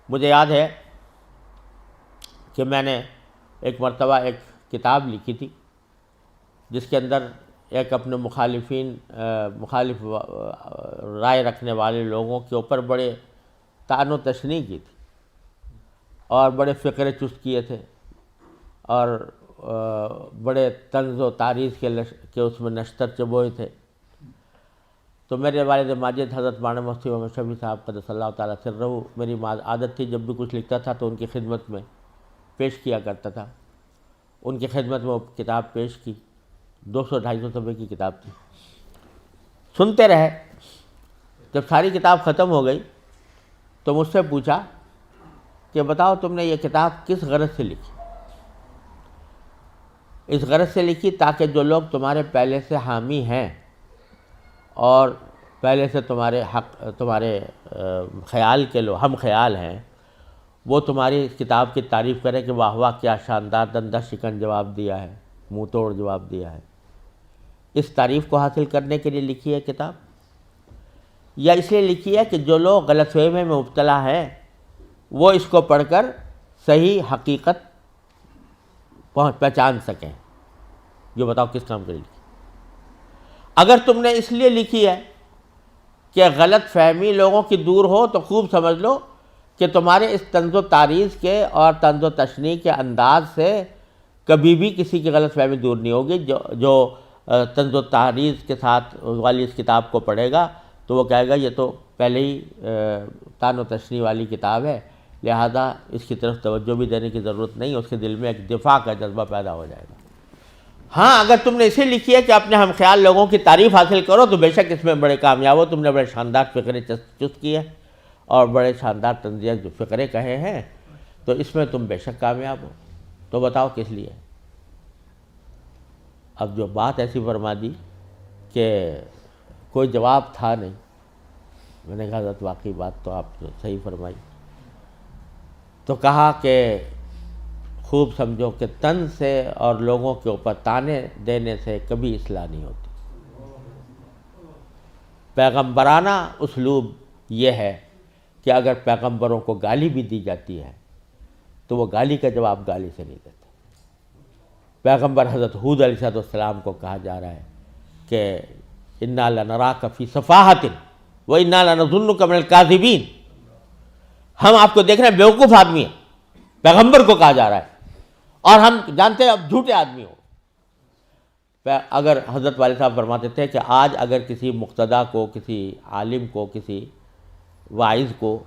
مجھے یاد ہے کہ میں نے ایک مرتبہ ایک کتاب لکھی تھی جس کے اندر ایک اپنے مخالف رائے رکھنے والے لوگوں کے اوپر بڑے طعن و تشنیع کی تھی اور بڑے فقرے چست کیے تھے اور بڑے طنز و تعریض کے اس میں نشتر چبوئے تھے. تو میرے والد ماجد حضرت مولانا مفتی محمد شفیع صاحب قدس اللہ تعالیٰ سرہ، میری عادت تھی جب بھی کچھ لکھتا تھا تو ان کی خدمت میں پیش کیا کرتا تھا. ان کی خدمت میں وہ کتاب پیش کی، 200-250 صفحے کی کتاب تھی. سنتے رہے. جب ساری کتاب ختم ہو گئی تو مجھ سے پوچھا کہ بتاؤ تم نے یہ کتاب کس غرض سے لکھی؟ اس غرض سے لکھی تاکہ جو لوگ تمہارے پہلے سے حامی ہیں اور پہلے سے تمہارے خیال کے لوگ ہم خیال ہیں، وہ تمہاری اس کتاب کی تعریف کریں کہ واہ واہ کیا شاندار دندہ شکن جواب دیا ہے، منہ توڑ جواب دیا ہے. اس تعریف کو حاصل کرنے کے لیے لکھی ہے کتاب، یا اس لیے لکھی ہے کہ جو لوگ غلط فہمی میں مبتلا ہیں وہ اس کو پڑھ کر صحیح حقیقت پہچان سکیں؟ جو بتاؤ کس کام کے لیے لکھی؟ اگر تم نے اس لیے لکھی ہے کہ غلط فہمی لوگوں کی دور ہو تو خوب سمجھ لو کہ تمہارے اس طنز و تعریض کے اور طنز و تشنیع کے انداز سے کبھی بھی کسی کی غلط فہمی دور نہیں ہوگی. جو طنز و تعریض کے ساتھ والی اس کتاب کو پڑھے گا تو وہ کہے گا یہ تو پہلے ہی طعن و تشنیع والی کتاب ہے، لہذا اس کی طرف توجہ بھی دینے کی ضرورت نہیں، اس کے دل میں ایک دفاع کا جذبہ پیدا ہو جائے گا. ہاں اگر تم نے اسے لکھی ہے کہ اپنے ہم خیال لوگوں کی تعریف حاصل کرو تو بے شک اس میں بڑے کامیاب ہو. تم نے بڑے شاندار فقرے چست کیے اور بڑے شاندار طنزیہ جو فقرے کہے ہیں تو اس میں تم بے شک کامیاب ہو. تو بتاؤ کس لیے؟ اب جو بات ایسی فرما دی کہ کوئی جواب تھا نہیں. میں نے کہا حضرت واقعی بات تو آپ نے صحیح فرمائی. تو کہا کہ خوب سمجھو کہ تن سے اور لوگوں کے اوپر تانے دینے سے کبھی اصلاح نہیں ہوتی. پیغمبرانہ اسلوب یہ ہے کہ اگر پیغمبروں کو گالی بھی دی جاتی ہے تو وہ گالی کا جواب گالی سے نہیں دیتے. پیغمبر حضرت ہود علیہ السلام کو کہا جا رہا ہے کہ انا لنراک فی صفاحۃ و انا لنظنک من الکاذبین، ہم آپ کو دیکھ رہے ہیں بیوقوف آدمی ہیں. پیغمبر کو کہا جا رہا ہے اور ہم جانتے ہیں اب جھوٹے آدمی ہو. اگر حضرت والد صاحب فرماتے تھے کہ آج اگر کسی مقتدی کو، کسی عالم کو، کسی واعظ کو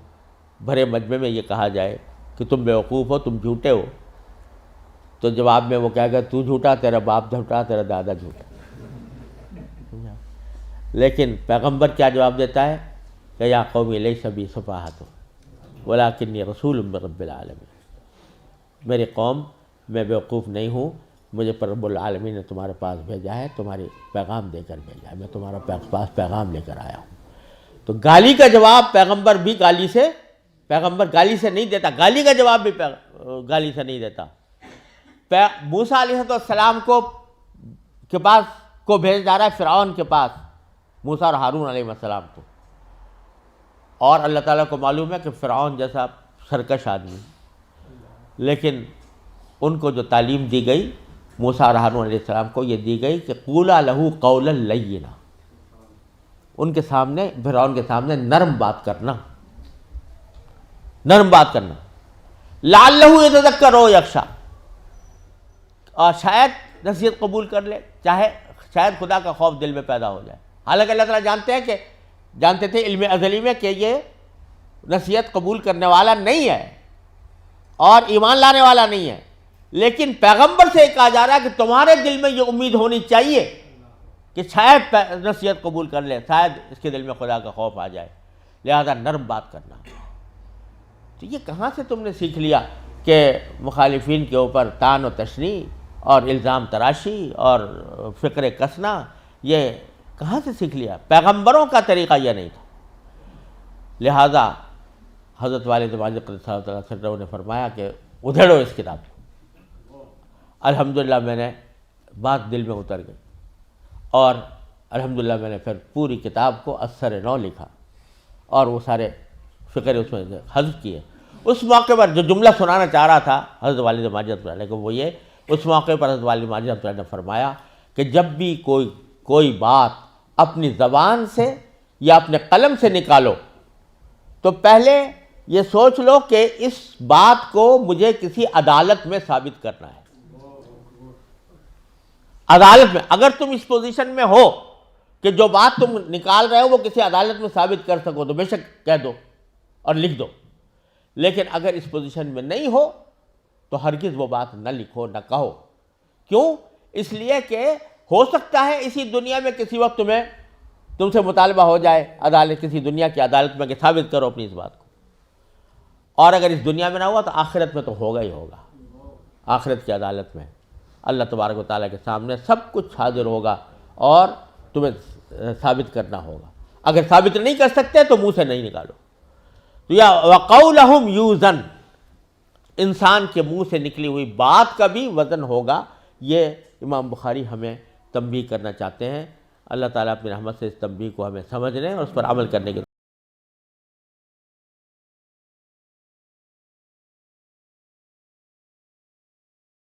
بھرے مجمع میں یہ کہا جائے کہ تم بیوقوف ہو، تم جھوٹے ہو، تو جواب میں وہ کہے گا تو جھوٹا، تیرا باپ جھوٹا، تیرا دادا جھوٹا. لیکن پیغمبر کیا جواب دیتا ہے کہ یا قوم لیس بی صفاحۃ ولکنی رسول من رب العالمین. میری قوم، میں بیوقوف نہیں ہوں، مجھے پر رب العالمین نے تمہارے پاس بھیجا ہے، تمہاری پیغام دے کر بھیجا ہے، میں تمہارا پاس پیغام لے کر آیا ہوں. تو گالی کا جواب پیغمبر گالی سے نہیں دیتا، گالی کا جواب بھی گالی سے نہیں دیتا. موسیٰ علیہ السلام کے پاس کو بھیج جا رہا ہے فرعون کے پاس، موسیٰ اور ہارون علیہ السلام کو، اور اللہ تعالیٰ کو معلوم ہے کہ فرعون جیسا سرکش آدمی، لیکن ان کو جو تعلیم دی گئی موسیٰ اور ہارون علیہ السلام کو، یہ دی گئی کہ قولا لہ قولا لینا، ان کے سامنے، فرعون کے سامنے نرم بات کرنا، لعلہ یتذکر او یخشی، اور شاید نصیحت قبول کر لے، شاید خدا کا خوف دل میں پیدا ہو جائے. حالانکہ اللہ تعالیٰ جانتے تھے علم ازلی میں کہ یہ نصیحت قبول کرنے والا نہیں ہے اور ایمان لانے والا نہیں ہے، لیکن پیغمبر سے کہا جا رہا ہے کہ تمہارے دل میں یہ امید ہونی چاہیے کہ شاید نصیحت قبول کر لے، شاید اس کے دل میں خدا کا خوف آ جائے، لہذا نرم بات کرنا. تو یہ کہاں سے تم نے سیکھ لیا کہ مخالفین کے اوپر طعن و تشنیع اور الزام تراشی اور فقرے کسنا، یہ کہاں سے سیکھ لیا؟ پیغمبروں کا طریقہ یہ نہیں تھا. لہذا حضرت والد ماجد قدس اللہ تعالیٰ سرہ نے فرمایا کہ ادھیڑو اس کتاب کو. الحمدللہ میں نے بات دل میں اتر گئی اور الحمدللہ میں نے پھر پوری کتاب کو از سر نو لکھا اور وہ سارے فقرے اس میں حذف کیے اس موقع پر جو جملہ سنانا چاہ رہا تھا حضرت والد ماجد رحمۃ اللہ علیہ کو، وہ یہ، اس موقع پر حضرت والد ماجد رحمۃ اللہ علیہ نے فرمایا کہ جب بھی کوئی بات اپنی زبان سے یا اپنے قلم سے نکالو تو پہلے یہ سوچ لو کہ اس بات کو مجھے کسی عدالت میں ثابت کرنا ہے۔ عدالت میں اگر تم اس پوزیشن میں ہو کہ جو بات تم نکال رہے ہو وہ کسی عدالت میں ثابت کر سکو تو بے شک کہہ دو اور لکھ دو، لیکن اگر اس پوزیشن میں نہیں ہو تو ہرگز وہ بات نہ لکھو نہ کہو۔ کیوں؟ اس لیے کہ ہو سکتا ہے اسی دنیا میں کسی وقت تم سے مطالبہ ہو جائے عدالت، کسی دنیا کی عدالت میں کہ ثابت کرو اپنی اس بات کو، اور اگر اس دنیا میں نہ ہوا تو آخرت میں تو ہوگا ہی ہوگا۔ آخرت کی عدالت میں اللہ تبارک و تعالیٰ کے سامنے سب کچھ حاضر ہوگا اور تمہیں ثابت کرنا ہوگا۔ اگر ثابت نہیں کر سکتے تو منہ سے نہیں نکالو۔ تو یا وَقَوْلَهُمْ یُوزَن، انسان کے منہ سے نکلی ہوئی بات کا بھی وزن ہوگا۔ یہ امام بخاری ہمیں تنبیہ کرنا چاہتے ہیں۔ اللہ تعالیٰ اپنی رحمت سے اس تنبیہ کو ہمیں سمجھنے اور اس پر عمل کرنے کے